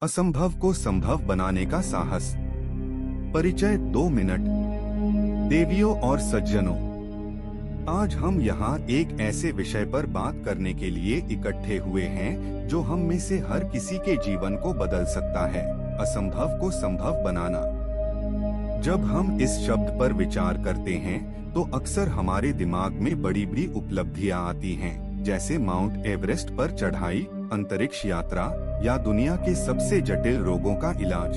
असंभव को संभव बनाने का साहस। परिचय 2 मिनट। देवियों और सज्जनों, आज हम यहाँ एक ऐसे विषय पर बात करने के लिए इकट्ठे हुए हैं जो हम में से हर किसी के जीवन को बदल सकता है, असंभव को संभव बनाना। जब हम इस शब्द पर विचार करते हैं तो अक्सर हमारे दिमाग में बड़ी बड़ी उपलब्धियां आती हैं, जैसे माउंट एवरेस्ट पर चढ़ाई, अंतरिक्ष यात्रा या दुनिया के सबसे जटिल रोगों का इलाज।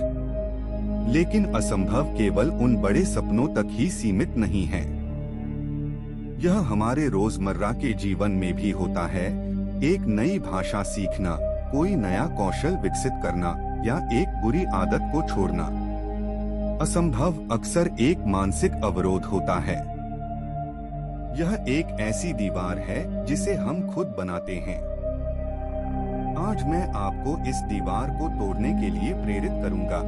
लेकिन असंभव केवल उन बड़े सपनों तक ही सीमित नहीं है। यह हमारे रोजमर्रा के जीवन में भी होता है। एक नई भाषा सीखना, कोई नया कौशल विकसित करना या एक बुरी आदत को छोड़ना। असंभव अक्सर एक मानसिक अवरोध होता है। यह एक ऐसी दीवार है जिसे हम खुद बनाते हैं। आज मैं आपको इस दीवार को तोड़ने के लिए प्रेरित करूंगा।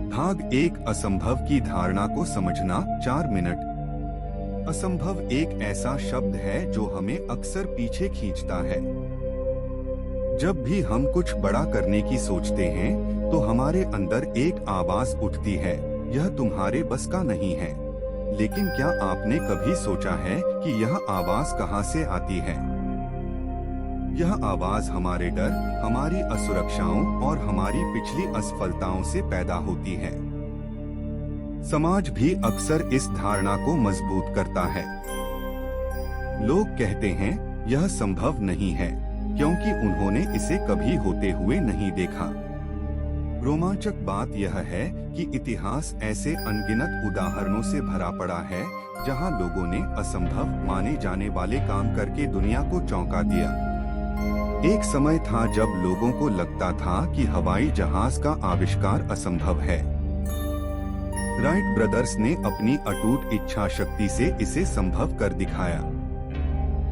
भाग 1, असंभव की धारणा को समझना। 4 मिनट। असंभव एक ऐसा शब्द है जो हमें अक्सर पीछे खींचता है। जब भी हम कुछ बड़ा करने की सोचते हैं तो हमारे अंदर एक आवाज उठती है, यह तुम्हारे बस का नहीं है। लेकिन क्या आपने कभी सोचा है कि यह आवाज कहां से आती है? यह आवाज हमारे डर, हमारी असुरक्षाओं और हमारी पिछली असफलताओं से पैदा होती है। समाज भी अक्सर इस धारणा को मजबूत करता है। लोग कहते हैं यह संभव नहीं है क्योंकि उन्होंने इसे कभी होते हुए नहीं देखा। रोमांचक बात यह है कि इतिहास ऐसे अनगिनत उदाहरणों से भरा पड़ा है जहां लोगों ने असंभव माने जाने वाले काम करके दुनिया को चौंका दिया। एक समय था जब लोगों को लगता था कि हवाई जहाज का आविष्कार असंभव है। राइट ब्रदर्स ने अपनी अटूट इच्छा शक्ति से इसे संभव कर दिखाया।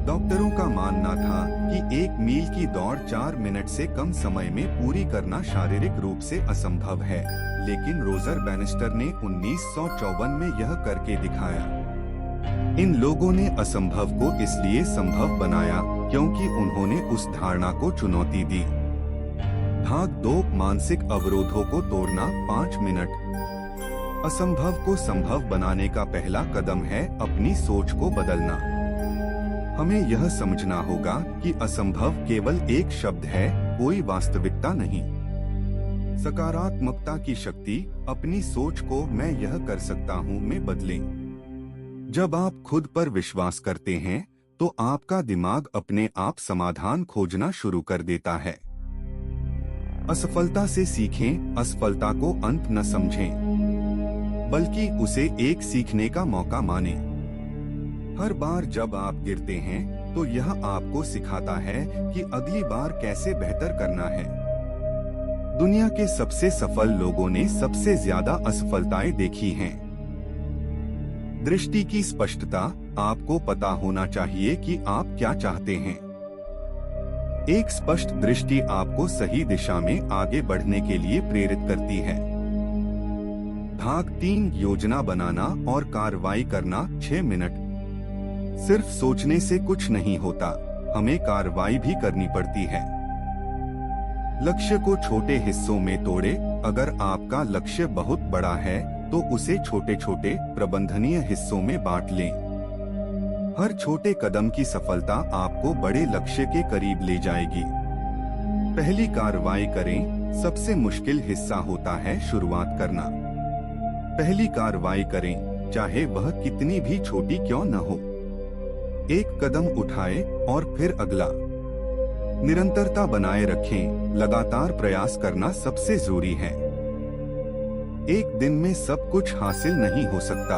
डॉक्टरों का मानना था कि 1 मील की दौड़ 4 मिनट से कम समय में पूरी करना शारीरिक रूप से असंभव है, लेकिन रोजर बैनिस्टर ने 1954 में यह करके दिखाया। इन लोगों ने असंभव को इसलिए संभव बनाया क्योंकि उन्होंने उस धारणा को चुनौती दी। भाग 2, मानसिक अवरोधों को तोड़ना। 5 मिनट। असंभव को संभव बनाने का पहला कदम है अपनी सोच को बदलना। हमें यह समझना होगा कि असंभव केवल एक शब्द है, कोई वास्तविकता नहीं। सकारात्मकता की शक्ति अपनी सोच को मैं यह कर सकता हूँ में बदलें। जब आप खुद पर विश्वास करते हैं तो आपका दिमाग अपने आप समाधान खोजना शुरू कर देता है। असफलता से सीखें, असफलता को अंत न समझें, बल्कि उसे एक सीखने का मौका मानें। हर बार जब आप गिरते हैं तो यह आपको सिखाता है कि अगली बार कैसे बेहतर करना है। दुनिया के सबसे सफल लोगों ने सबसे ज्यादा असफलताएं देखी हैं। दृष्टि की स्पष्टता, आपको पता होना चाहिए कि आप क्या चाहते हैं। एक स्पष्ट दृष्टि आपको सही दिशा में आगे बढ़ने के लिए प्रेरित करती है। भाग 3, योजना बनाना और कार्रवाई करना। 6 मिनट। सिर्फ सोचने से कुछ नहीं होता, हमें कार्रवाई भी करनी पड़ती है। लक्ष्य को छोटे हिस्सों में तोड़े। अगर आपका लक्ष्य बहुत बड़ा है तो उसे छोटे छोटे प्रबंधनीय हिस्सों में बांट लें। हर छोटे कदम की सफलता आपको बड़े लक्ष्य के करीब ले जाएगी। पहली कार्रवाई करें। सबसे मुश्किल हिस्सा होता है शुरुआत करना। पहली कार्रवाई करें, चाहे वह कितनी भी छोटी क्यों न हो। एक कदम उठाए और फिर अगला। निरंतरता बनाए रखें, लगातार प्रयास करना सबसे जरूरी है। एक दिन में सब कुछ हासिल नहीं हो सकता।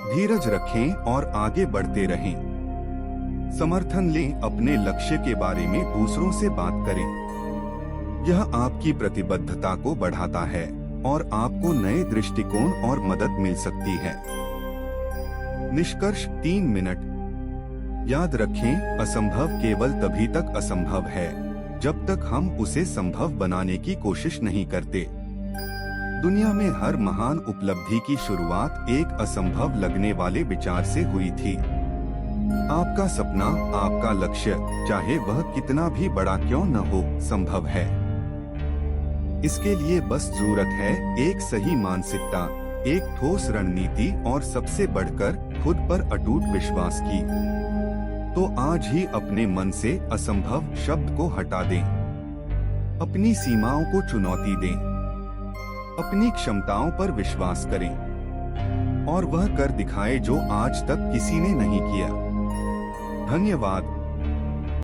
धीरज रखें और आगे बढ़ते रहें। समर्थन लें, अपने लक्ष्य के बारे में दूसरों से बात करें। यह आपकी प्रतिबद्धता को बढ़ाता है और आपको नए दृष्टिकोण और मदद मिल सकती है। निष्कर्ष 3 मिनट। याद रखें, असंभव केवल तभी तक असंभव है जब तक हम उसे संभव बनाने की कोशिश नहीं करते। दुनिया में हर महान उपलब्धि की शुरुआत एक असंभव लगने वाले विचार से हुई थी। आपका सपना, आपका लक्ष्य, चाहे वह कितना भी बड़ा क्यों न हो, संभव है। इसके लिए बस जरूरत है एक सही मानसिकता, एक ठोस रणनीति और सबसे बढ़कर खुद पर अटूट विश्वास की। तो आज ही अपने मन से असंभव शब्द को हटा दें, अपनी सीमाओं को चुनौती दें, अपनी क्षमताओं पर विश्वास करें और वह कर दिखाए जो आज तक किसी ने नहीं किया। धन्यवाद।